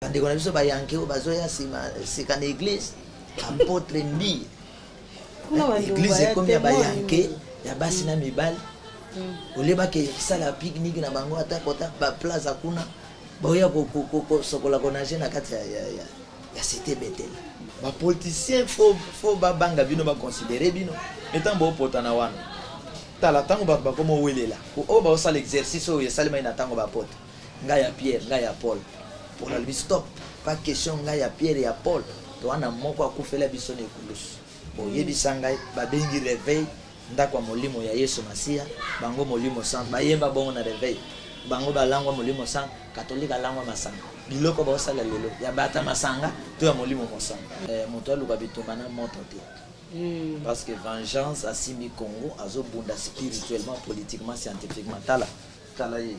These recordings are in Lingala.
Bande kona biso bayanke o bazoya sika na église apôtre ndi église comme ya bayanke ya basi na mibali oleba ke sala pique-nique na bango ata kota ba place kuna boya ko sokola konaje na kati ya cité Bethel. Ba politiciens faut ba banga bino ba considérer bino étant bo potana wana tala tango ba komo welela o ba osala exercice o yesalima ina tango ba pote nga ya Pierre nga ya Paul pour la stop pas question nga ya Pierre ya Paul to wana moko akufela biso ne kulusu bo yebisanga ba bengi réveil ndakwa molimo ya Yesu Masia bango molimo sang bayemba bongo na réveil bango balangwa molimo sang catholique alangwa masanga biloko ba osala lelo ya bata masanga to ya molimo mosanga moto aluka bitumba na moto te. Parce que vengeance a simi Congo azobunda spirituellement politiquement scientifiquement tala ye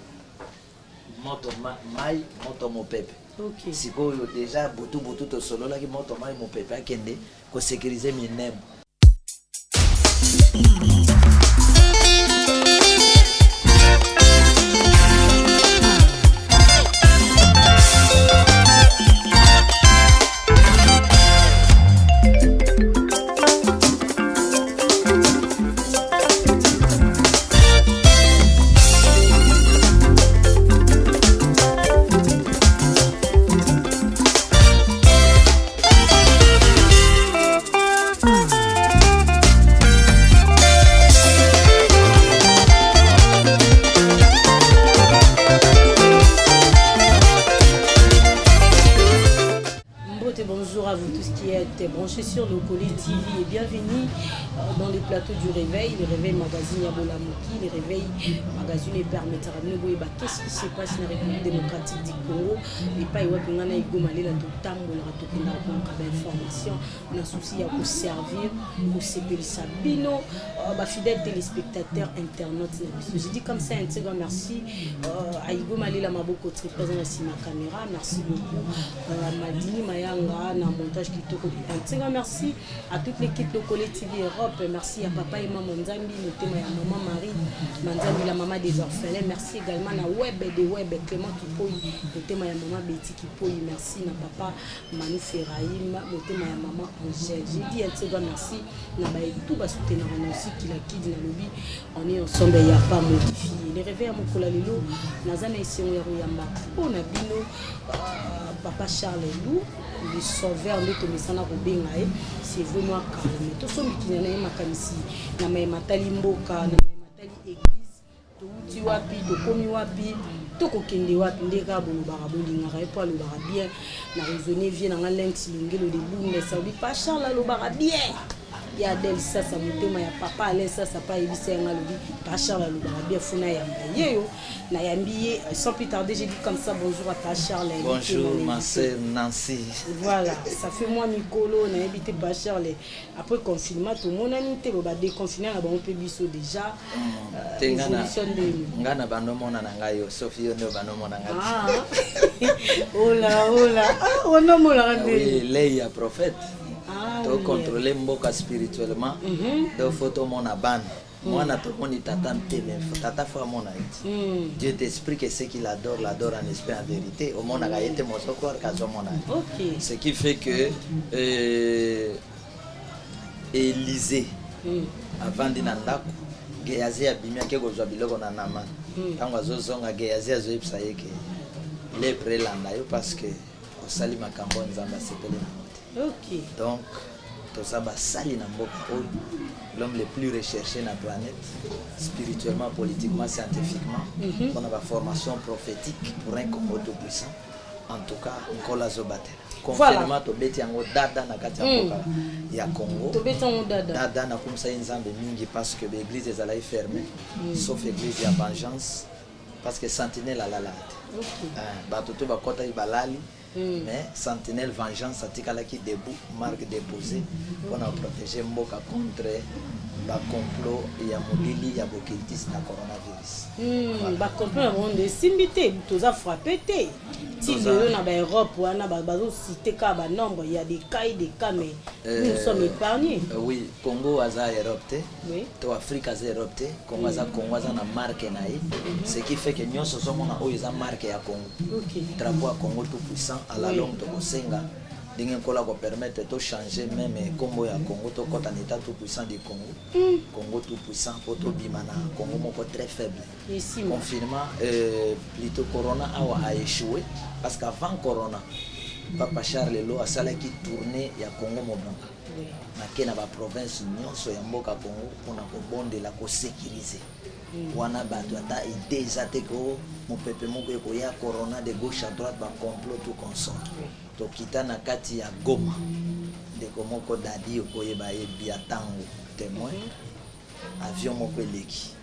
moto mai moto mopepe. Okay. Sikoyo déjà butu to solo la ki moto mai mopepe akende ko sécuriser minem. Bonjour à vous tous qui êtes branchés sur le Collet TV et bienvenue dans les plateaux du réveil, le réveil magazine Yabolamouki, le réveil magazine et permettra de nous voir qu'est-ce qui se passe dans la République démocratique du Congo et pas y voir qu'on a égomé la totam ou la tokenda pour information, on a souci à vous servir, vous séparer Sabino, fidèles téléspectateurs internautes. Je dis comme ça un très grand merci à Igomali la Maboko très présent ici ma caméra, merci beaucoup Madini Mayanga na montage qui toko. Un très grand merci à toute l'équipe de Collet TV Europe. Merci à papa et maman Nzambi, notamment à maman Marie, Nzambi la maman des orphelins. Merci également à Web des Web Clément Kipoy, notamment à maman Betty Kipoy. Merci à papa Manu Ferraïm, notamment à maman Angèle. J'ai dit un très grand merci na ba tout ba soutenir aussi qui la kid na lobby. On est ensemble, il n'y a pas modifié. Les réveils à mon colalelo, Nazana ici on y a on a bino papa Charles Lou, le sauveur de Tomisana Robingae, c'est vraiment calme. Tout ce qui est na makamisi, na matali mboka, na matali église, tout tu wapi, tout komi wapi, tout kokende wapi, ndeka bolo barabolinga, repo lo barabien, na raisonner vient dans l'inx lingelo de boum, ça dit pas Charles lo barabien. Il y a des ça mutema ya papa ale ça pas ebisa nga lobi Pachar la loba bien funa ya mbaye na yambiye sans plus tarder j'ai dit comme ça bonjour à Pachar la. Bonjour ma sœur Nancy. Voilà, ça fait moi Mikolo na habité Pachar les après confinement tout mon ami te ba déconfiné na bon peu biso déjà tengana ngana bando mona na ngayo Sophie ndo bando mona ngayo. Ah. Oh là on a mon la. Oui, Leia prophète. To contrôler mboka spirituellement do photo mona ban moi na to moni tata ntele tata fa mona iti Dieu t'explique que ce qu'il adore en esprit en vérité au monde a été mon socorro kazo mona. OK, ce qui fait que Élisée avant dinandako Gehazi abimia ke kozwa biloko na nama tango azozonga Gehazi azoyebisa ye ke lepre landa yo parce que osali makambo nzamba sepeli na. OK. Donc, tout ça va salir dans l'homme le plus recherché dans la planète, spirituellement, politiquement, scientifiquement. On a une formation prophétique pour un Congo tout puissant. En tout cas, on a zobaté. Confinement, tu beti yango dada na kati ya Congo. Tu beti yango dada. Dada na kumsa nzambe mingi parce que l'église est allée fermée, sauf l'église ya vengeance, parce que sentinelle a la late. Batoto bakota ibalali. Mais sentinelle vengeance atikala qui debout marque déposée pour nous protéger mboka contre complot ya molili ya bokeltis na coronavirus. Ba complot na monde simbité toza frappé té. Si lelo na ba Europe wana bazo citer ka ba nombre, il y a des cas mais nous sommes épargnés. Oui, Congo aza Europe té. Oui. To Afrique aza Europe té. Congo aza na marque na ye. Ce qui fait que nyonso somona oyo eza marque ya Congo. OK. Drapeau ya Congo tout puissant à la longue to kosenga. Dingen kola ko permettre de changer même Congo ya Congo to kota en état tout puissant du Congo. Congo tout puissant pour to bimana Congo moko très faible. Ici Confirmant plutôt Corona a échoué parce qu'avant Corona Papa Charles Lo a sala qui tournait ya Congo mobamba. Na kena ba province nyonso ya mboka Congo pona ko bonde la ko sécuriser. Wana bato ata idée ezate ko mon pepe moko eko ya Corona de gauche à droite ba complot tout consort. To kita na kati ya Goma de komoko dadi okoyeba ye biatango témoin avion moko eleki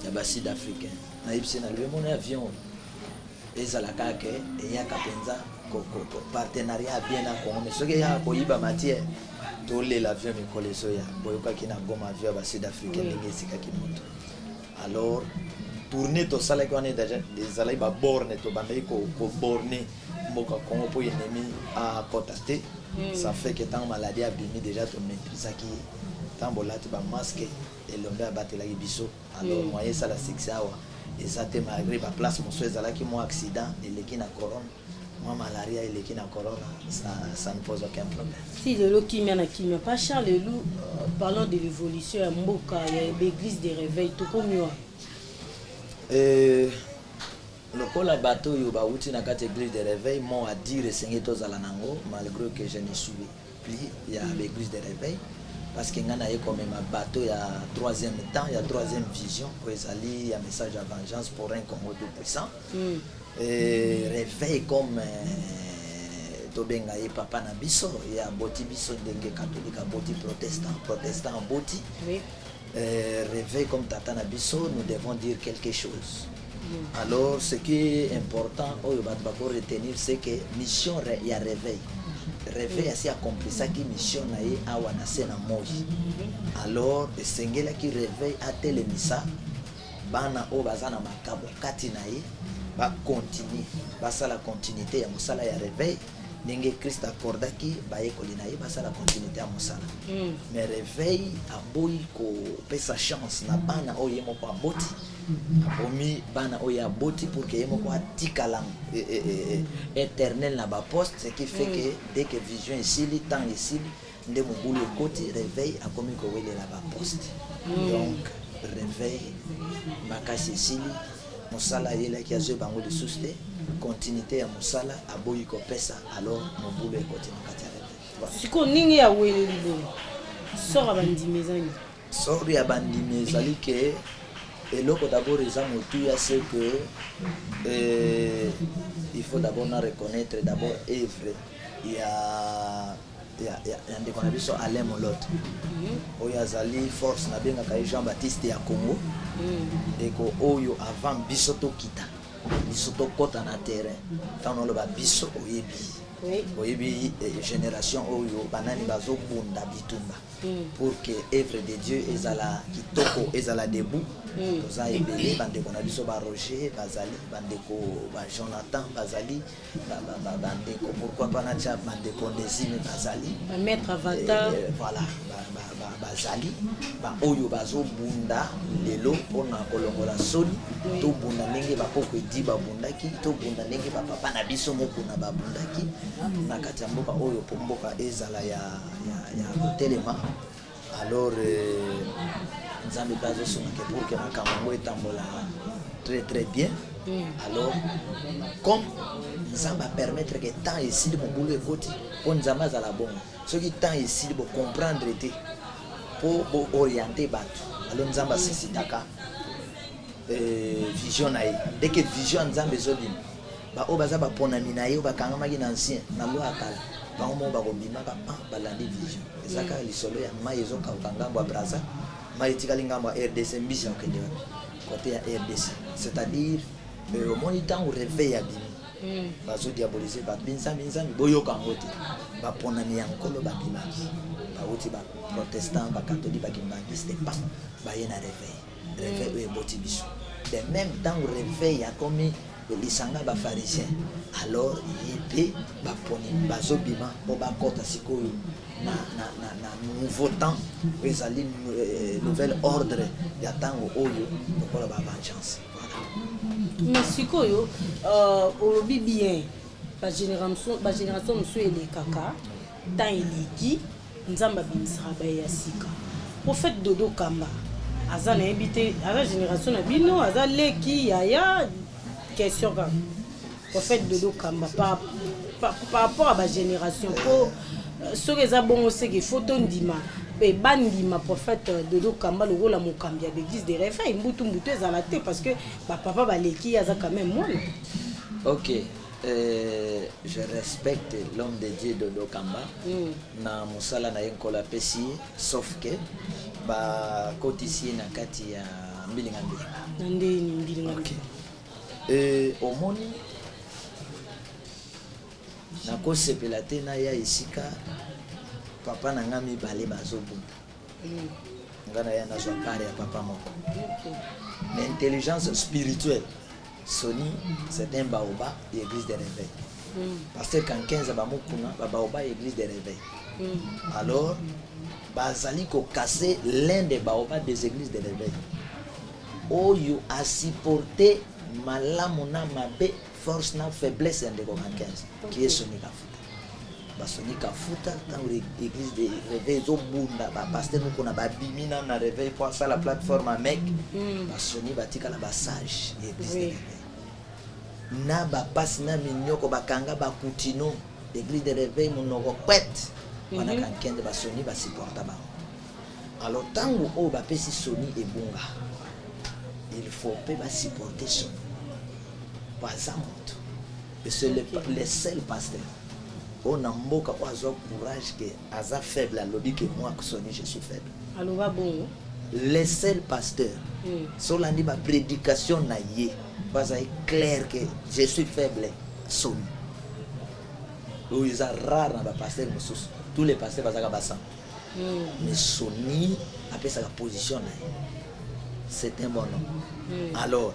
ya ba sud africain na yebisi na le mon avion ezalaka ke eyaka penza partenariat bien na Congo mais soki ya koyiba matière to le l'avion mikolo soya boyokaki na Goma avion ba sud africain ndenge esikaki moto. Alors tourner to sala ko ane déjà des alai ba borne to bandai ko borne mboka Congo pour ennemi à contacter. Ça fait que tant maladie a bimi déjà ton maîtrise qui tant bolati ba masque et l'homme a battu la biso. Alors moyen ça la succès awa et ça te malgré ba place mon souhait là qui mon accident et les qui na corona moi malaria et les qui na corona ça ne pose aucun problème. Si le lot qui mène qui pas Charles Lelou parlons de l'évolution à mboka l'église des réveils tout comme moi. Lokola bateau yo ba uti na kati église de réveil mon à dire seigneur tozala nango malgré que je ne suis plus il y a l'église de réveil parce que ngana ye comme ma bateau il y a troisième temps il y a troisième vision pour ezali il y a message à vengeance pour un Congo tout puissant et réveil comme tobenga ye papa na biso ya boti biso ndenge catholique boti protestant boti réveil comme tata na biso nous devons dire quelque chose. Alors, ce qui est important, retenir, c'est que mission il y a réveil. Réveil assez accompli ça qui mission naïe a wanase na moji. Alors, sengela qui réveille a télémissa, bana o bazana makabo kati naïe, ba continue, ba ça la continuité ya musala ya réveil. Ninge Christ accordaki ba ekoli naïe ba ça la continuité ya musala. Mais réveil a boy ko pesa chance na bana o yemo pa boti. Omi bana oya boti pour que yemo kwa tikalam éternel na ba poste ce qui fait que dès que vision ici le temps ici nde mobulu côté réveil a commis ko wele la ba poste donc réveil makasi ici musala yela ki azo bango de souste continuité ya musala aboyi ko pesa alors mobulu côté makati réveil siko ningi ya wele libo sora bandimezani sori ya bandimezali ke et l'autre d'abord c'est que il faut d'abord reconnaître d'abord œuvre il y a des qu'on a vu sur Alain Molot il y a Zali force na bien Jean-Baptiste ya Congo et ko oyo avant bisoto kita bisoto kota na terrain tant on le ba biso oyebi oyebi génération oyo banani bazo bunda bitumba pour que œuvre de Dieu ezala kitoko ezala debout toza ebele bandeko na biso ba Roger bazali bandeko ba Jonathan bazali bandeko pourquoi pas na cha bandeko Ndezime bazali ba maître Avatar voilà bazali ba oyo bazo bunda lelo pona kolongola soni to bunda ndenge bakoko edi babundaki to bunda ndenge papa na biso moko na babundaki na kati ya mboka oyo po mboka ezala ya kotelema. Alors nzambe bazo sonaka pour que makambo etambola très très bien. Alors comme nzambe permettre que temps ici de mobulu ekoti po nzambe azala bongo soki temps ici de comprendre te pour orienter bato alors nzambe asisitaka vision na ye dès que vision nzambe ezobima ba o baza baponami na ye bakangamaki na ancien na loi akala bango mo bakobimaka balandi vision ezaka lisolo ya mai ezokauka ngambo ya Braza mai etikali ngambo ya RDC mbisi ya okende côté ya RDC c'est-à-dire omoni ntango réveil ya bimi bazodiabolize bato binzambi boyoka yango te baponami ya nkolo babimaki bauti baprotestant bacatholique bakimbangiste pa baye na réveil oyo eboti biso de même ntango réveil akomi lisanga bapharisien alors ye mpe baponi bazobima mpo bakɔta sikoyo na nouveau temps oyo ezali nouvel ordre ya ntango oyo lokola bavengeance. Mais sikoyo olobi bien bagénération mosusu elekaka ntan eleki nzambe abimisaka baye ya sika. Prophète Dodo Kamba aza nayebi te aza génération na bino aza leki yaya question kaka. Prophète Dodo Kamba par rapport à bagénération po soki eza bongo seke foto ndima mpe bandima prophète Dodo Kamba lokola mokambi ya l'église de réveil mbutu ezala te parce que bapapa baleki aza quand même mwana. Ok, je respecte l'homme de Dieu Dodo Kamba na mosala na ye nkolo apesi ye sauf que bakotisi ye na kati ya mbilinga na ndeni mbilinga. Omoni nakosepela te na ya esika papa na nga mibale bazobunda nga na ya nazwa pare ya papa moko. L'intelligence spirituelle Sony c'est un baoba de l'église de réveil parce que quand 15 bamokuna baoba église de réveil alors bazali ko casser l'un des baobas des églises de réveil oyo a supporté malamu na mabe force na faiblesse ya ndeko 15 qui est Sony Kafuta basoni Kafuta dans l'église de réveil zobunda bapasteur mokona babimi na réveil pour ça la plateforme à mec basoni batika la basage église de réveil na bapasi na minyoko bakanga bakutino l'église de réveil monoko kwet wana kankende basoni basupporta bango. Alors tango o bapesi Sony ebunga il faut pe basupporter Sony baza moto et c'est le seul pasteur on a mboka o azwa courage que aza faible alobi que moi que Sony je suis faible aloba bon le seul pasteur solandi ba prédication na ye baza clair que je suis faible Sony o ils a rare na ba pasteur mosusu tous les pasteurs bazaka basa mais Sony apesa la position na ye c'est un bon homme. Alors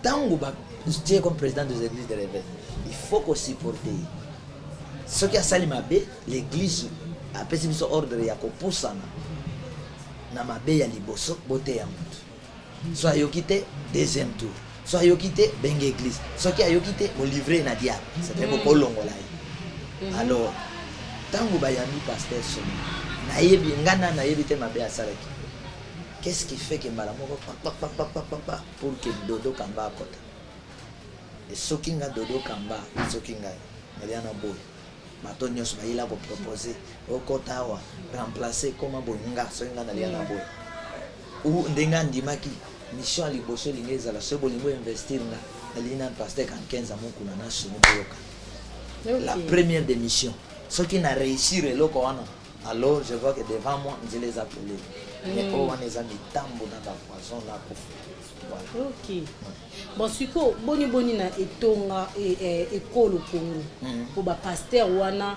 tango ba tu es comme président des églises de réveil il faut qu'on supporte ce qui a sali mabe l'église apesi biso ordre ya kopusana na mabe ya liboso bote ya mutu soit yokite deuxième tour soit yokite benga église ce qui a yokite mo livrer na diable c'est un peu longola. Alors tango ba yami pasteur Sony na yebi ngana na yebi te mabe asalaki qu'est-ce qui fait que malamoko pour que Dodo Kamba akota et soki nga Dodo Kamba soki nga ngaliana boy bato nyonso bayila ko proposer okota awa remplacer comment boyinga soki nga ngaliana boy ou ndenga ndimaki mission à liboso lingeza la sebo lingo investir nga alina pasteur kan 15 amokuna na Sony boyoka la première des missions soki na réussir eloko wana alors je vois que devant moi je les appelle mais on les a mis tambo na ba poison là pour ok bon siko boni na etonga ekolo Congo po ba pasteur wana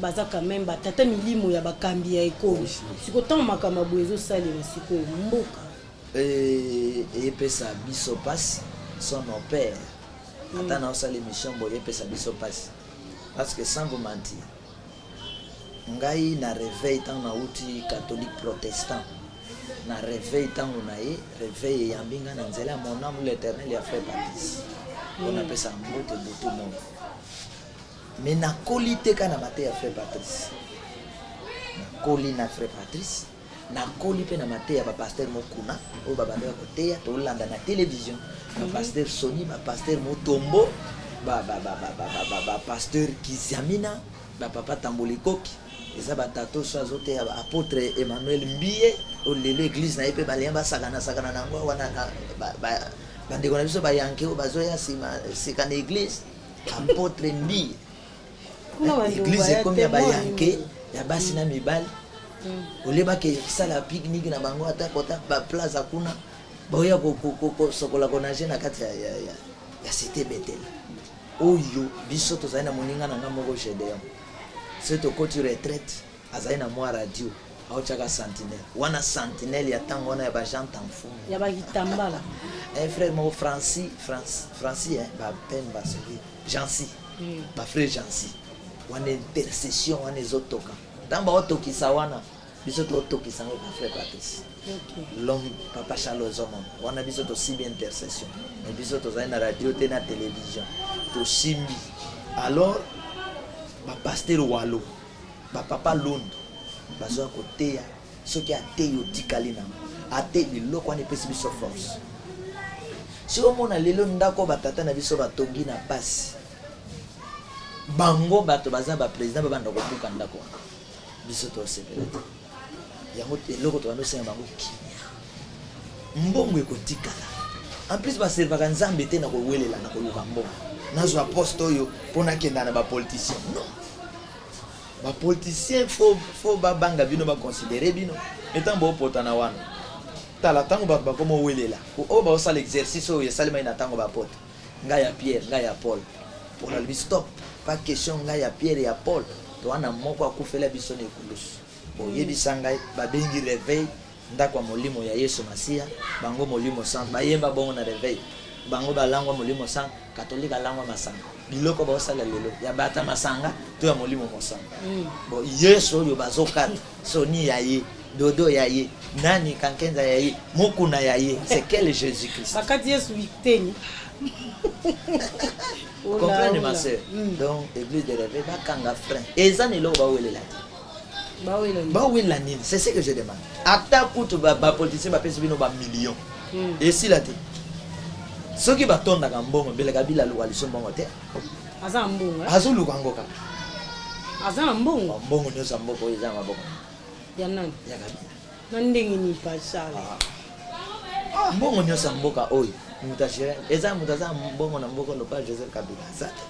baza quand même batata milimo ya bakambi ya ekolo siko tant makama boezo sali na siko mboka et pesa biso passe son père atana osali mission boye pesa biso passe parce que sans vous mentir ngai na réveil tant na uti catholique protestant na réveil tant na ye réveil ya mbinga na nzela mon âme l'éternel ya frère Patrice on appelle ça mbote boto mon mais na qualité kana mate ya frère Patrice na koli na frère Patrice na koli pe na mate ya ba pasteur mokuna o ba bando côté ya to landa na télévision ba pasteur Sony ba pasteur Motombo ba pasteur Kizamina ba papa Tambolikoki eza batato so azote ya apôtre Emmanuel Mbie o lelo église na yepe balemba sakana nango wana bandeko na biso bayanke o bazoya sika na église apôtre Mbie église comme ya bayanke ya basi na mibali oleba ke sala pique-nique na bango ata kota ba plaza kuna boya ko sokola konaje na kati ya cité Bethel oyo biso tozali na moninga na nga moko Gédéon c'est au côté retraite azali na mwa radio aochaka sentinelle wana sentinelle ya tango wana ya bajante en fou ya bakitambala un frère mon Francis hein ba pemba celui Jansi ba frère Jansi wana intercession wana ezotoka tamba otokisa wana biso tokisa ngo ba frère Patrice l'homme papa Charles Zomo wana biso to si bien intercession et biso to za na radio te na télévision to simbi alors ba pasteur Walo ba papa Londo bazo koteya soki ate yo tikali na ate biloko wana epesi biso force si omona lelo ndako batata na biso batongi na pasi bango bato baza ba président babanda kobuka ndako biso to sepela yango eloko to banosenga bango kimia mbongo ekotikala en plus baservaka nzambe te na kowelela na koluka mbongo nazwa poste oyo mpona kenda na bapoliticien non bapoliticien faut babanga bino baconsidere bino etant bopota na wana tala ntango bato bakoma owelela oyo baosala exercice oyo esalemai na ntango bapota ngai ya Pierre ngai ya Paul pour la stop pas question ngai ya Pierre ya Paul to wana moko akufela biso na ekulusu oyebisa ngai babengi réveil ndako ya molimo ya Yesu Masia bango molimo sant bayemba bongo na réveil bango balangwa molimo sant catholique alangwa masanga biloko baosala lelo ya bata masanga to ya molimo mosanga bon Yesu oyo bazokata soni ya ye dodo ya ye nani kankenza ya ye mokuna ya ye c'est quel Jésus-Christ bakati Yesu biteni comprenez ma sœur donc église de réveil bakanga frein ezana eloko bawelela bawela nini c'est ce que je demande ata kutu bapoliticien bapesi bino bamillion esila te soki batondaka mbongo beleka bilaluka liso mbongo te aza mbongo azoluka ngo kaka aza na mbongo mbongo nyonso ya mboka oyo eza maboko ya nani ya kabila na ndenge ni pasala mbongo nyonso ya mboka oyo mutu ashire eza mutu aza mbongo na mboka lopa Joseph Kabila aza te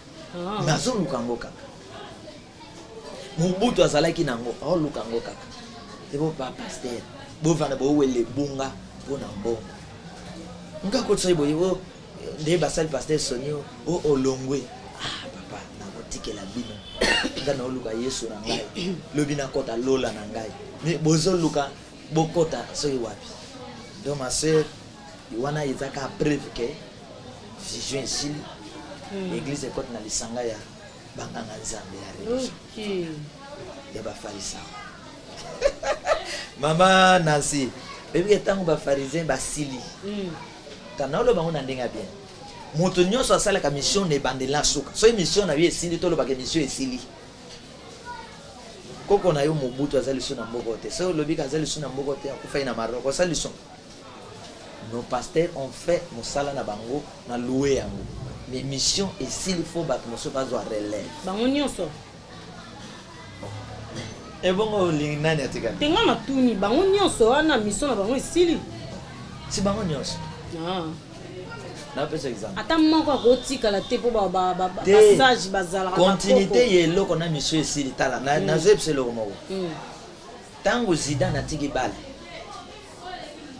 me azoluka ngo kaka mobutu azalaki nango aoluka ngo kaka te bo pa paster bovanda bowele bunga mpona mbongo nga kotisa boye nde basali paster soni o olongwe papa nakotikela bino nga naoluka Yesu na ngai lobi nakota lola na ngai me bozoluka bokota soki wapi donc ma sœur wana ezaka preuve ke vision esili l'église ekote na lisanga ya banganga nzambe ya religion ya bafarisa mama Nancy bebi etango bafarisien basili tanaolo bango na ndenge bien moto nyonso asalaka mission ne bandela suka so mission na ye esili tolobaka mission esili koko na yo mobutu azali so na mboko te so lobika azali so na mboko te akufai na Maroc osali son nos pasteurs ont fait mosala na bango na louer yango mais mission esili faut bato moso bazwa relève bango nyonso ebongo olingi nani atikali tenga na tuni bango nyonso wana mission na bango esili si bango nyonso napesa exemple ata moko akotikala te mpo basage bazalaka continuité ye eloko na mission esili tala nazoyebisa eloko moko ntango Zidane atiki bale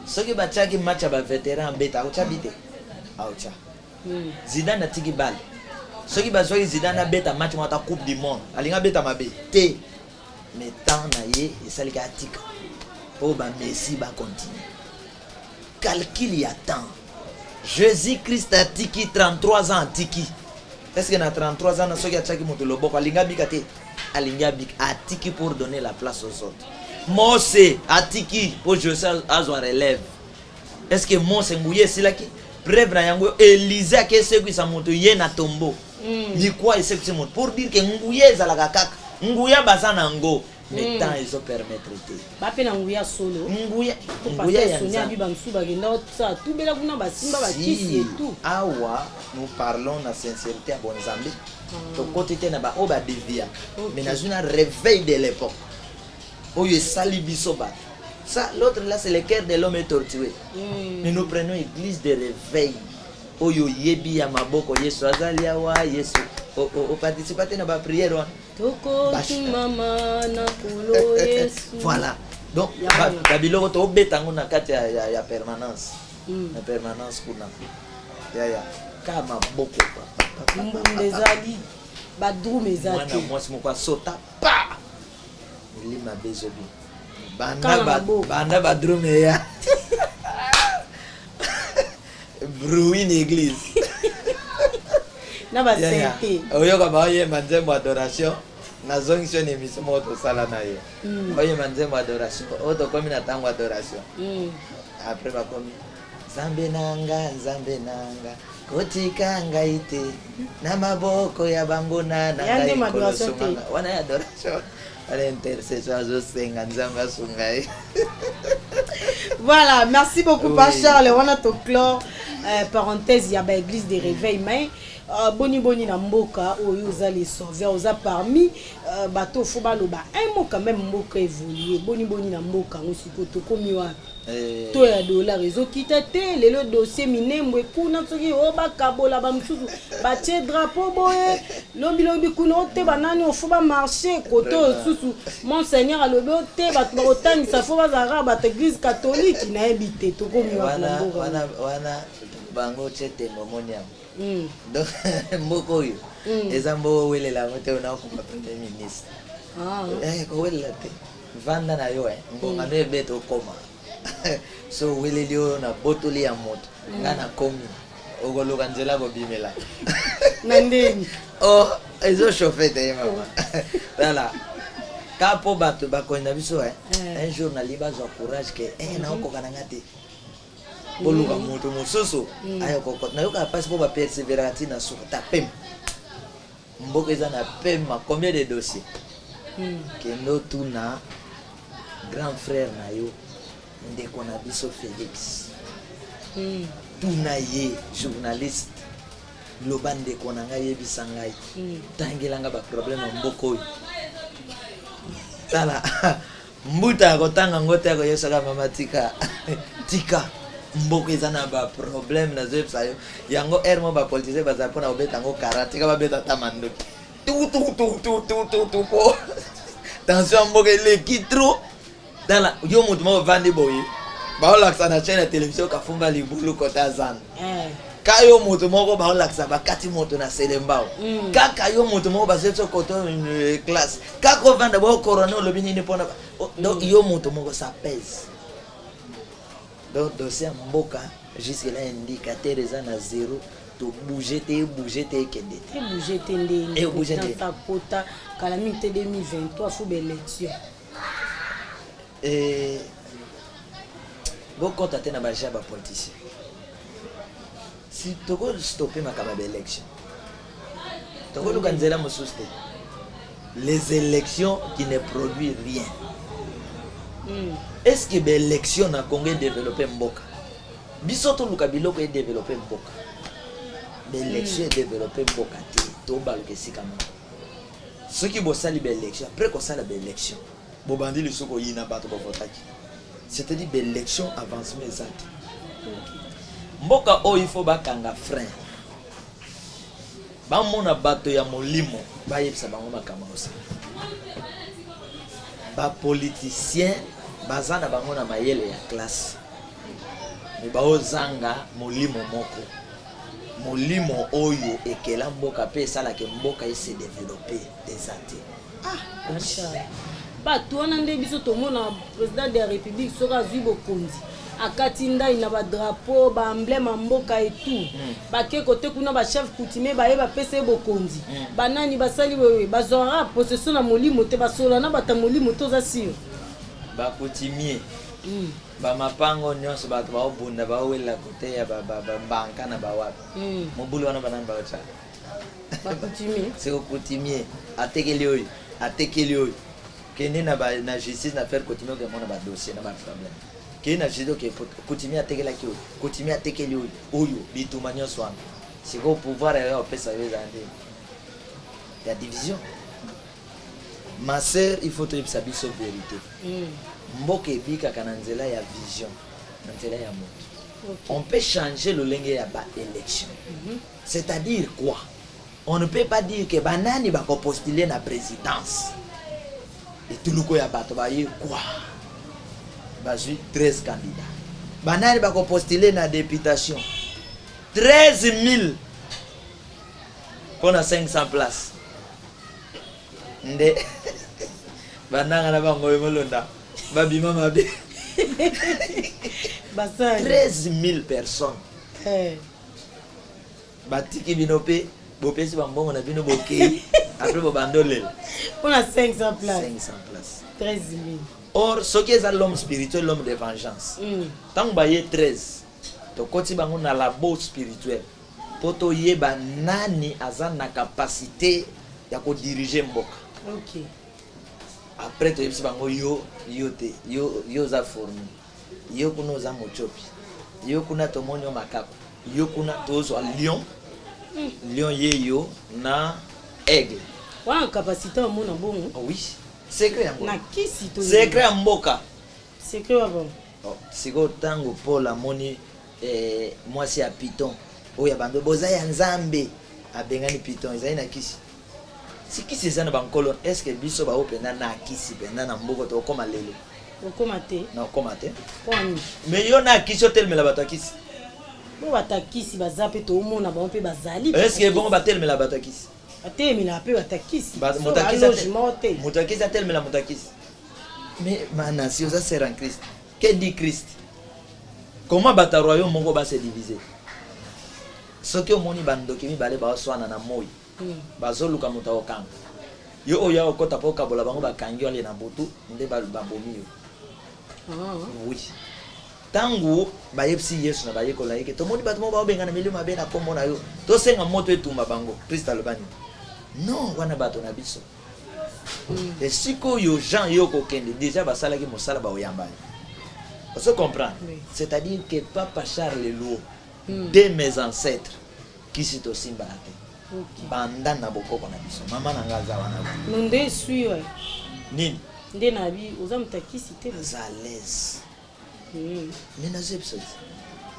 soki batiaki match ya bavétéran beta aotya bite aotya Zidane atiki bale soki bazwaki Zidane abeta match mo ata coupe du monde alinga beta mabe te mais temps na ye esalika atika mpo bamessi bacontinue calcul ya temps Jésus-Christ atiki 33 ans atiki est-ce que na 33 ans na soki atiaki moto loboko alinga bika te alinga bika atiki pour donner la place aux autres Mose atiki pour Joseph azwa relève est-ce que Mose nguye silaki preuve na yango Élisée akesekwisa moto ye na tombo likwa esekwisa moto pour dire que nguye ezalaka kaka nguya baza nango mais temps ezo permettre te bape na nguya solo nguya ya Sonia bi bamsu bagenda otsa tubela kuna basimba bakisi et tout awa nous parlons na sincérité à bon Nzambe to côté te na ba o ba devia mais na une réveil de l'époque oyo esali biso bato ça l'autre là c'est le cœur de l'homme est torturé mais nous prenons église de réveil oyo yebi ya maboko Yesu azali awa Yesu o participer na ba prière wana toko mama na kulo Yesu voilà donc babiloko to betango na kati ya permanence na permanence kuna ya kama boko mbundezali badrum ezali mwana mwasi moko asota pa Lima bezobi. Banda badrum ya. Bruine église. Na ba sente. Oyo kama oye manzembo adoration. Na zonction émission moto sala na ye. Oye manzembo adoration. Oto komi na tango adoration. Après ba komi Nzambe nanga kotika ngaite na maboko ya bango na ngai kolosonga. Wana ya adoration. Voilà, merci beaucoup, Père Charles. On a tout clore. Parenthèse, il y a l'église des réveils, mais boni na mboka oyo za les sauveurs oza parmi bateau faut baloba un mot quand même mboka évoluer boni na mboka ngosiko to komi wa to ya dollar ezokita te lelo dossier minembo ekuna soki o bakabola ba msusu ba tie drapeau boye lobi kuna te banani o faut ba marcher koto susu monseigneur alobi te ba otangisa faut bazara ba église catholique na ebité to komi wa wana bango chete momoniam. Donc mboko yo ezambo welela mote ona ko premier ministre ko welela te vanda na yo ngonga ne beto koma so welelio na botoli ya moto ngana komi ogoloka nzela go bimela nandeni ezo chauffete mama voilà kapo bato bakonda biso un jour na liba zo courage que na ko kananga te boluka moto mosusu ayo kokot na yoka passe pour persévérer na sur ta pem mboka eza na pem combien de dossiers kendo tuna grand frère na yo ndeko na biso Félix tuna ye journaliste loba ndeko na ngai yebisa ngai tangelanga ba problème mboka oyo tala mbuta kotanga ngote ko yosaka mama tika mboka ezana ba problème na zepsa yo yango ermo ba politicien baza pona obeta ngo karate ka babeta tamando tu po tension mboka le kitro dala yo mutu mo vandi boye ba olaksa na chaîne ya télévision ka fumba libulu kota zan ka yo mutu moko ba olaksa ba kati moto na selembao kaka yo mutu moko ba zepso koto classe kako vanda bo corona lobi nini pona donc yo mutu moko ça pèse. Donc dossier mboka jusque là indicateur eza na 0 to bouger te kende te bouger te ndeni et bouger te ta pota calamité 2023 faut belle élection bon contacter na ba jaba politicien si toko stopper makaba ba élection toko lukanzela mosuste les élections qui ne produisent rien. Est-ce que l'élection na Congo développé mboka bisoto luka biloko est développé mboka l'élection est développé mboka te to baluke sikama ce qui bosali l'élection après qu'on sala l'élection bobandi le soko yina bato bovotaki c'est-à-dire l'élection avancement exact mboka o il faut bakanga frein ba mona bato ya molimo ba yebisa bango makama osa ba politicien bazana bango na mayele ya classe mais baozanga molimo moko molimo oyo ekela mboka pe sala ke mboka ese développer des athées machallah bato wana nde biso tomona président de la république soka zwi bokonzi akati ndai na ba drapeau ba emblème mboka et tout bake kote kuna ba chef coutumier ba yeba pese bokonzi banani basali wewe bazora possession na molimo te basola na bata molimo to za sio ba coutumier ba mapango nyonso bato ba obunda ba wela kote ya ba banka na ba wapi mobulu wana banani ba cha ba coutumier c'est au coutumier atekeli oyo kende na justice na faire coutumier que mona ba dossier na ba problème kena jido ke coutumier atekela ki coutumier atekeli oyo bituma nyonso wana siko pouvoir ya pesa yo zande ya division. Ma sœur, il faut te dire sa vérité. Mboka ebika kana nzela ya vision, nzela ya moto. On peut changer le lenge ya ba élection. C'est-à-dire quoi? On ne peut pas dire que banani ba ko postuler na présidence. Et tout le ko ya bato ba ye quoi? Bazui 13 candidats. Banani ba ko postuler na députation. 13 000 pour na 500 places. bananga na bango molonda babima mabe 13 000 personnes batiki bino pe bopesi bambongo na bino bokei après bobandolel on a 500 places 13 000. Or ce qui est l'homme spirituel, l'homme de vengeance, tant que baye 13 to koti bango na labo spirituel poto yeba nani aza na capacité ya ko diriger mboka. OK. Après to yebisi bango yo za formi. Yo kuna za mochopi. Yo kuna tomonyo makako. Yo kuna tozo lion. Lion yeyo na aigle. Wa capacité au monde bongo. Oui. Secret ya mboka. Na kisi to. Secret ya mboka. Secret wa bon. Oh, siko tango Paul amoni mwasi ya Python. Oya bando boza ya nzambe abengani Python ezali na kisi. Si kisi ezana bankolo, est-ce que biso ba opena na kisi pena na mboko to koma lelo? Okoma te. Na okoma te. Kwani? Mais yo na kisi otelmela bato kisi. Bo batakisi bazape to omona ba mpe bazali. Est-ce que bon batelmela bato kisi? Atelmela pe batakisi. Mutakisi atelmela mutakisi. Mais mana si oza ser en Christ. Que dit Christ? Comment bata royaume mongo ba se diviser? Ce que omoni bandoki mi bale ba swana na moi. Bazoluka muta okanga. Yo oya okota po kabola bango bakangi ole na butu nde babomi yo. Oui. Tangu bayepsi Yesu na bayekola yeke to moni bato mo ba benga na milima be na kombo na yo. To senga moto etumba bango. Christ alobani. Non, wana bato na biso. Et siko yo Jean yo kokende déjà basala ki mosala ba oyamba. On se comprend. C'est-à-dire que Papa Charles Leloup, de mes ancêtres qui s'est aussi battu. Banda na boko na biso. Mama na ngaza wana. Nonde suiwe. Nini? Nde na bi ozamtakisi te. À l'aise. Mais na zepsoti.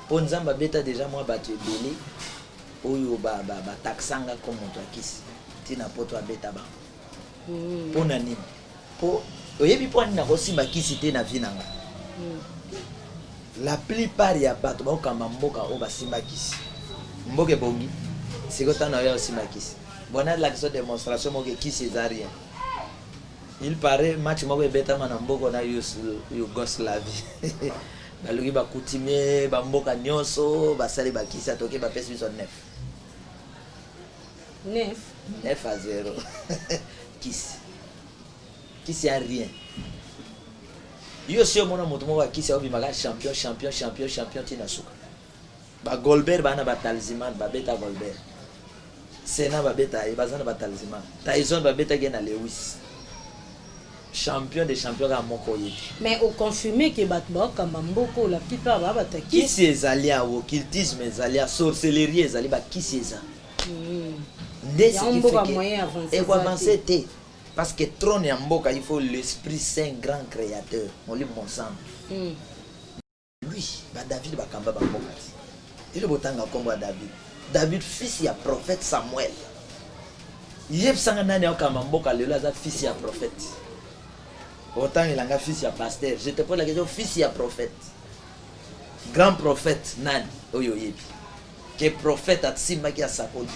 Po nzamba beta déjà moi batu ebele. Oyo ba taxanga comme moto akisi. Tina poto abeta ba. Po na nini? Po oyebi po nina ko simba kisi te na vie nanga. La plupart ya bato ba okamba mboka o ba simba kisi. Mboke bongi. Siko tana ya simba kisi. Bona la démonstration mo ke kisi ezarien. Il paraît match mo beta mana mboko na Yougoslavie. Baluki ba coutumier ba mboka nyonso ba sali ba kisi atoke ba pesi biso 9 à 0. Kisi a rien. Yo si omona moto moko kisi obi maga champion tina suka. Ba Goldberg bana ba talisman ba beta Goldberg. Sena ba beta bazana ba talisman. Tyson ba beta gena Lewis. Champion des champions à Mokoye. Mais au confirmé que Batba Kamamboko la plupart va bataki. Qui c'est allé à occultisme, allé à sorcellerie, allé à qui c'est ça? Dès ce qui fait que avancer parce que trône en Mboka il faut l'Esprit Saint grand créateur. On lit mon sang. Lui, David Bakamba Bamboka. Il est botanga comme David. David fils ya prophète Samuel. Yeb sangana ne Kamamboka le laza fils ya prophète. Autant il a un fils ya pasteur. Je te pose la question, fils ya prophète. Grand prophète nani oyo yebi. Que prophète atsima ki asakoli.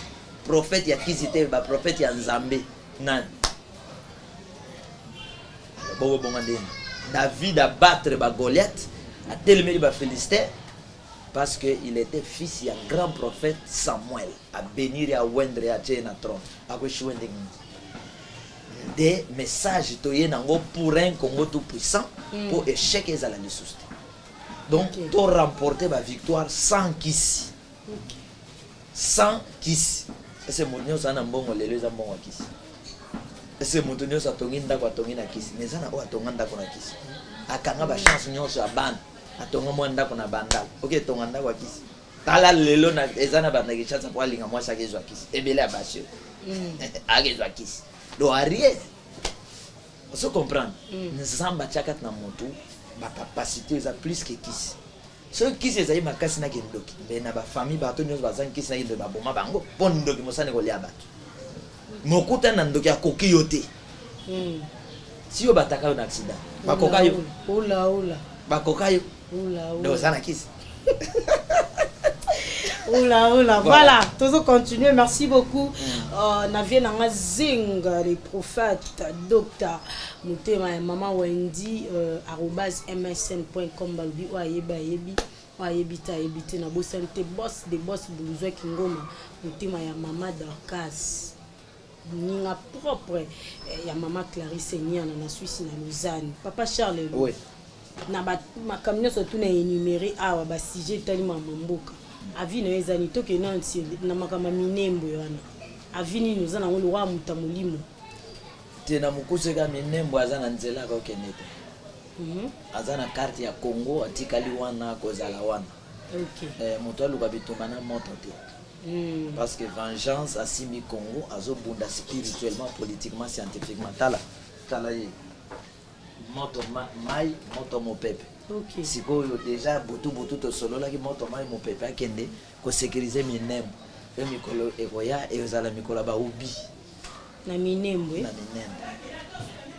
Prophète ya kizite ba prophète ya Nzambe nani. Bobo bongandeni. David a battre ba Goliath, a tellement ba Philistin parce que il était fils ya grand prophète Samuel, a bénir et à wendre à tena trône. A ko chwende des messages pour un Congo tout puissant pour échec et à la ressource. Donc, tu remporter la victoire sans kiss. Sans kiss. Et c'est mon dieu, ça n'a bon, les deux bon kiss. Et c'est mon dieu, ça tongi ndako tongi na kiss. Mais ça n'a pas tongi ndako na kiss. A kanga ba chance nyonso ya ban. A tonga mo ndako na bandal. OK, tonga ndako kiss. Tala lelo na ezana ba na chance pour alinga moi ça kezo kiss. Ebele abasio. Agezo kiss. Do arrière. On se comprend. Nzamba chakat na moto ba capacité za plus que kiss. Ce qui c'est ça makasi na kendoki. Mais na ba famille ba to nyos ba zan kiss na yinde ba boma bango pon ndoki mosane ko lia bato. Mokuta na ndoki akoki yote. Si yo bataka yo na accident. Ba kokayo. Ola. Ba kokayo. Ola. Do sana kiss. Voilà. Toujours continuer. Merci beaucoup. Navien Nanga Zinga, les prophètes, docteur, Moutema, maman Wendy, @msn.com, balbi, Ayebita, na bosante, boss, des boss, Boulouzoua Kingoma, Moutema, ya maman Dorcas. Ninga propre, ya maman Clarisse Niana, na Suisse, na Lausanne. Papa Charles, oui. Na ma camion surtout na énuméré awa ba sujet tellement mamboka avi na ezani to ke nanti na makama minembo yana avini nous ana ngolo wa mutamulimo tena mukuseka minembo azana nzela ka kenete azana carte ya Congo atikali wana kozala wana moto aluka bitumba na moto te parce que vengeance asimi Congo azobunda spirituellement politiquement scientifiquement tala ye moto mai moto mopepe sikoyo déjà butu to solo la ki moto mai mopepe akende ko sécuriser minembo e mikolo ekoya e ozala mikolo ba ubi na minembo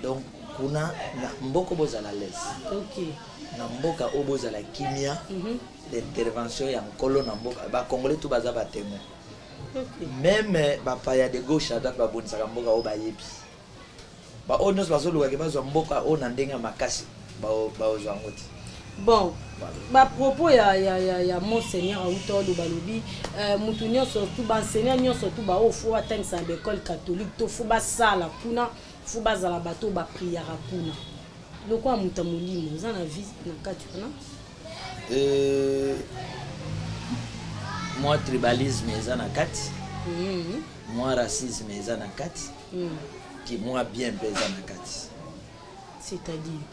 donc kuna na mboko bozala les na mboka obozala kimia l'intervention ya nkolo na mboka ba congolais tout baza ba témoin même ba paya de gauche à droite ba bonisaka mboka o ba yebi ba onos bazoluka ke bazwa mboka ona ndenga makasi ba ozwa ngoti bon ba propos ya monseigneur Auto Balobi mutu nyonso tout ba enseignant nyonso tout ba ofu atangisa ba école catholique to fu ba sala kuna fu ba zala bato ba prière kuna lokwa mutamulimo za na vie na kati kuna moi tribalisme eza na kati moi racisme eza na kati qui moi bien pesant na kati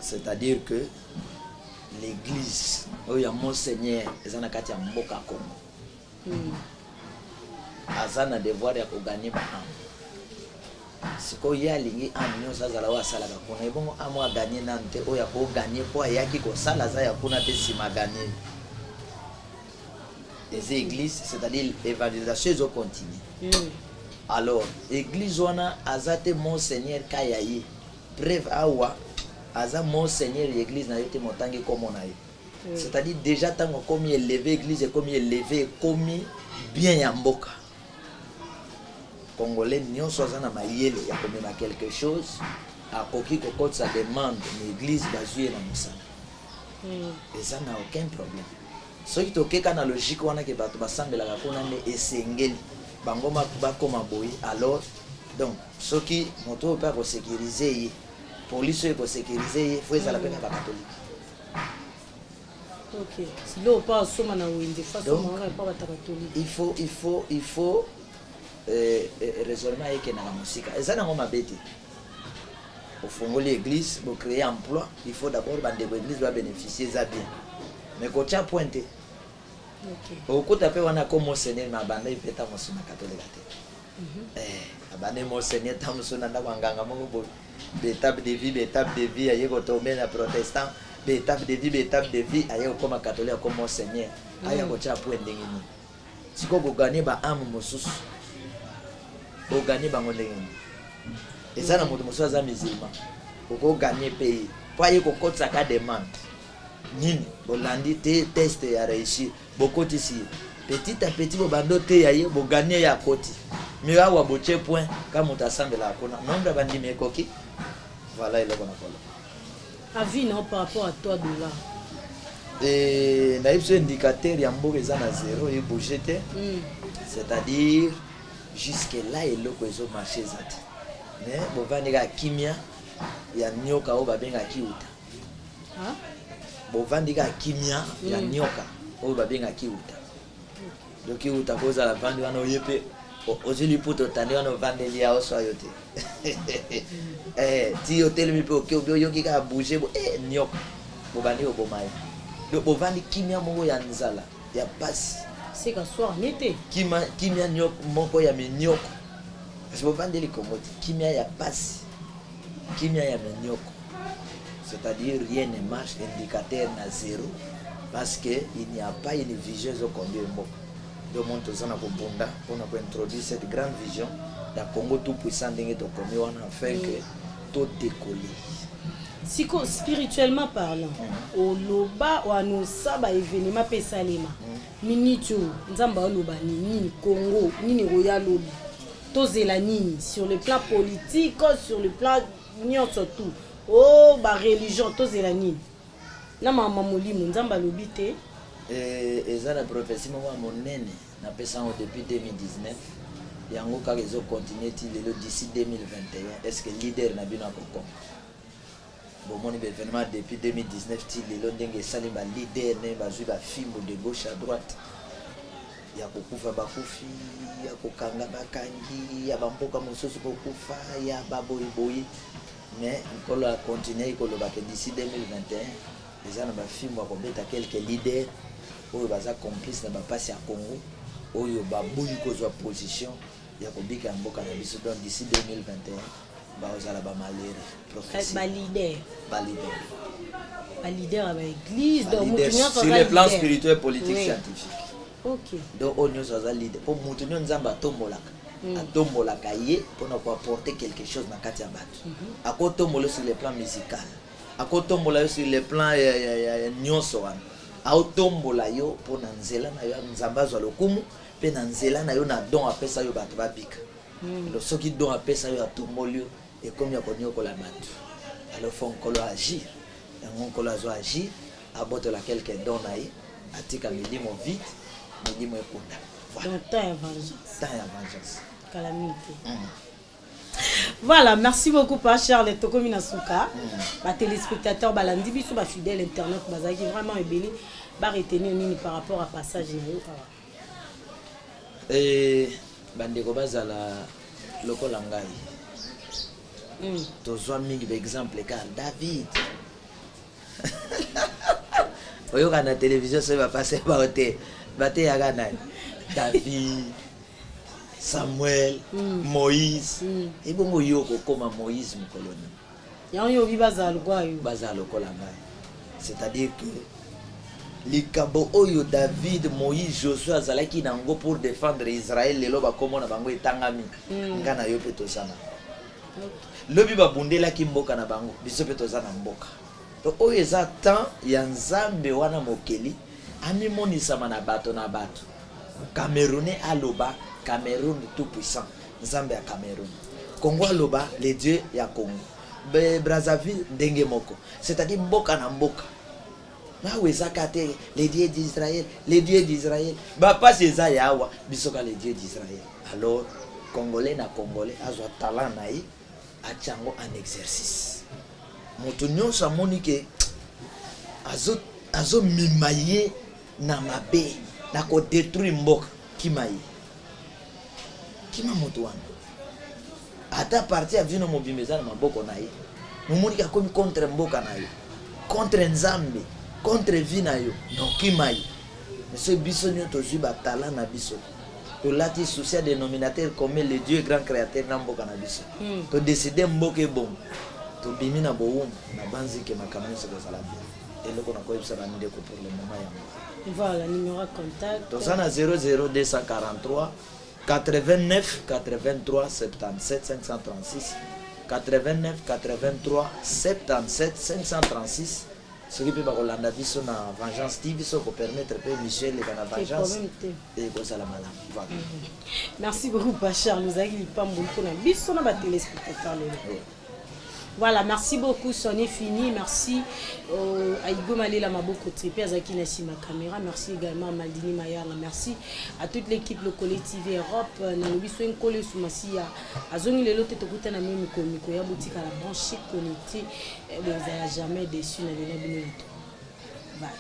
c'est-à-dire que l'église oya monseigneur ezana kati ya mboka Congo azana devoir ya ko gagner ba am siko ya lingi am nyonso azala wa sala ka kuna ebongo amwa gagner nante oya ko gagner po ayaki ko sala za ya kuna te sima gagner les églises c'est-à-dire l'évangélisation ils ont continué alors église wana azate monseigneur kayaye bref awa aza monseigneur l'église na yote motangi comme on a eu c'est-à-dire déjà tant comme élevé église comme élevé comme bien ya mboka congolais nyonso aza na mayele ya komema quelque chose akoki kokota sa demande l'église bazue na mosala eza na aucun problème soki tokeka na logique wana ke bato basambelaka kuna nde esengeli bango bakoma boye alors donc soki moto oyo mpe sécuriser ye police oyo sécuriser ye fo ezala mpe na bakatolike silo pa soma na wende fa soma na pa bakatolike il faut raisonnement ekendaka mosika eza nango mabe te ofongoli église bocréer emploi il faut d'abord bandeko église babénéficier eza bien mais kotia point te okuta mpe wana ko monseigneur na banda ipeta mosu na katolika te abane monseigneur ta mosu na ndako nganga moko bo étape de vie aye kotombe na protestant étape de vie aye kokoma katolika ko monseigneur aya kotia point ndenge nini siko koganye ba ame mosusu oganye bango ndenge nini eza na moto mosusu aza musulman okoganye mpe po aye kokotisa ka demande nini bolandi te test ya réussir bokotisi petit à petit bobando te yaye boganye ya koti mais awa boche point ka moto asambela akona nombre bandimi ekoki voilà eloko na kolo avis non par rapport à toi dollar na yebso indicateur ya mboka eza na zéro et bouger te c'est-à-dire jusque là eloko ezo marché eza te mais bovandika kimia ya nyoka oyo babengaki uta bovandika kimia ya nyoka oyo babengaki uta donc uta kozala vandi wana oye mpe ozili puto otandi wana ovandeli ya oso ayo te ti otelemi mpe oyoki kaka bouge nyoka bobandi oboma ye donc bovandi kimia moko ya nzala ya pasi kimia moko ya minyoko parce que bovandeli komoti kimia ya pasi kimia ya minyoko c'est-à-dire rien ne marche, indicateur na zéro parce que il n'y a pas une vision de combien mboka donc on te zana kobunda pour introduire cette grande vision da Congo tout puissant ndenge to komi wana afin que tout décoller siko spirituellement parlant oloba wa no saba événement pesalema minute nzamba aloba nini Congo nini royal lobby tozela nini sur le plan politique sur le plan surtout oh ba religion tozela nini na mama molimo nzamba lobi te eza la prophétie moko monene na pesa depuis 2019 yango kaka ezo continuer ti lelo d'ici 2021 est-ce que leader na bino akoko bomoni ba événement depuis 2019 ti lelo ndenge esali ba leader ne bazwi ba fimbo de gauche à droite ya kokufa bakufi ya kokanga bakangi ya bamboka mosusu kokufa ya baboyiboyi mais nkolo a continuer koloba ke d'ici 2021 eza na bafimbo akobeta quelques leaders oyo baza complice na bapasi ya Congo oyo babuyi kozwa position ya kobika ya mboka na biso donc d'ici 2021 baozala bamalere balider ya baéglise sur le plan spirituel politique scientifique. Ok. Donc on nous a leader pour mutunyo nzamba atombolaka ye pour apporter quelque chose na kati ya bato akotombola sur le plan musical akotombola sur le plan nyonso wana aotombola yo pour na nzela na yo nzamba zwa lokumu pe na nzela na yo na don apesa yo bato babika lo soki don apesa yo atomboli yo ekomi akonyokola bato alors faut nkolo agir yango nkolo azwa agir abotola quelque don na ye atika milimo vite milimo ekunda donc temps ya vengeance calamité. Voilà, merci beaucoup par Charles Tokomi Nasuka. Les téléspectateurs, balandi biso ba fidèle internet bazaki vraiment ébélé ba retenir nini par rapport à passage na yo bandeko bazala lokola ngai. Tozwa mingi ba exemple car David. Oyoka na télévision ça va passer ba hote. Bate yaga nani. David, Samuel, Moïse. Et bon yoko comme Moïse mkoloni. Yango bi bazalo kwa yo. Bazalo kola ngai. C'est-à-dire que likabo oyo David, Moïse, Josué azalaki nango pour défendre Israël lelo ba komona bango etangami. Ngana yo pe tozana. Lobi ba bundela ki mboka na bango. Biso pe tozana mboka. Donc oyo eza temps ya Nzambe wana mokeli ami monisama na bato na bato. Camerounais aloba, Cameroun tout puissant, Nzambe à Cameroun. Congo aloba, les dieux ya Congo. Brazzaville ndenge moko. C'est-à-dire mboka na mboka. Na wezakate les dieux d'Israël, les dieux d'Israël. Ba pas eza yawa, bisoka les dieux d'Israël. Alors Congolais na Congolais azwa talent na yi achango en exercice. Moto nyonso amoni ke azo mimaye na mabe. Na ko détruire mboka kimayi kima moto wana ata parti ya vino mobimeza na maboko na ye mumuni ka komi contre mboka na yo contre Nzambe contre vie na yo no kimayi monsieur biso nyoto zwi ba talent na biso to lati souci dénominateur comme le Dieu grand créateur na mboka na biso to décider mboka bon to bimi na boum na banzike makamyo se ko sala bien eloko na ko yebisa na ndeko pour le moment ya. Voilà, numéro de contact. Tozana 00243 89 83 77 536 89 83 77 536. Ce qui peut pas Rolanda biso na Vengeance TV, ça peut permettre pe Michel et na Vengeance et cause à la malam. Voilà. Merci beaucoup Bachar, nous avons pas beaucoup na biso na ba téléspectateurs. Voilà, merci beaucoup, c'en est fini. Merci à Igo Malela Maboko Tripé, à Zaki Nassima Caméra. Merci également à Maldini Mayala. Merci à toute l'équipe Locole TV Europe. Nanobiso Nkole Soumasi à Zoni Lelo Tetokuta na Mimi Komiko ya boutique à la branche connectée. Vous n'allez jamais déçu na Bye.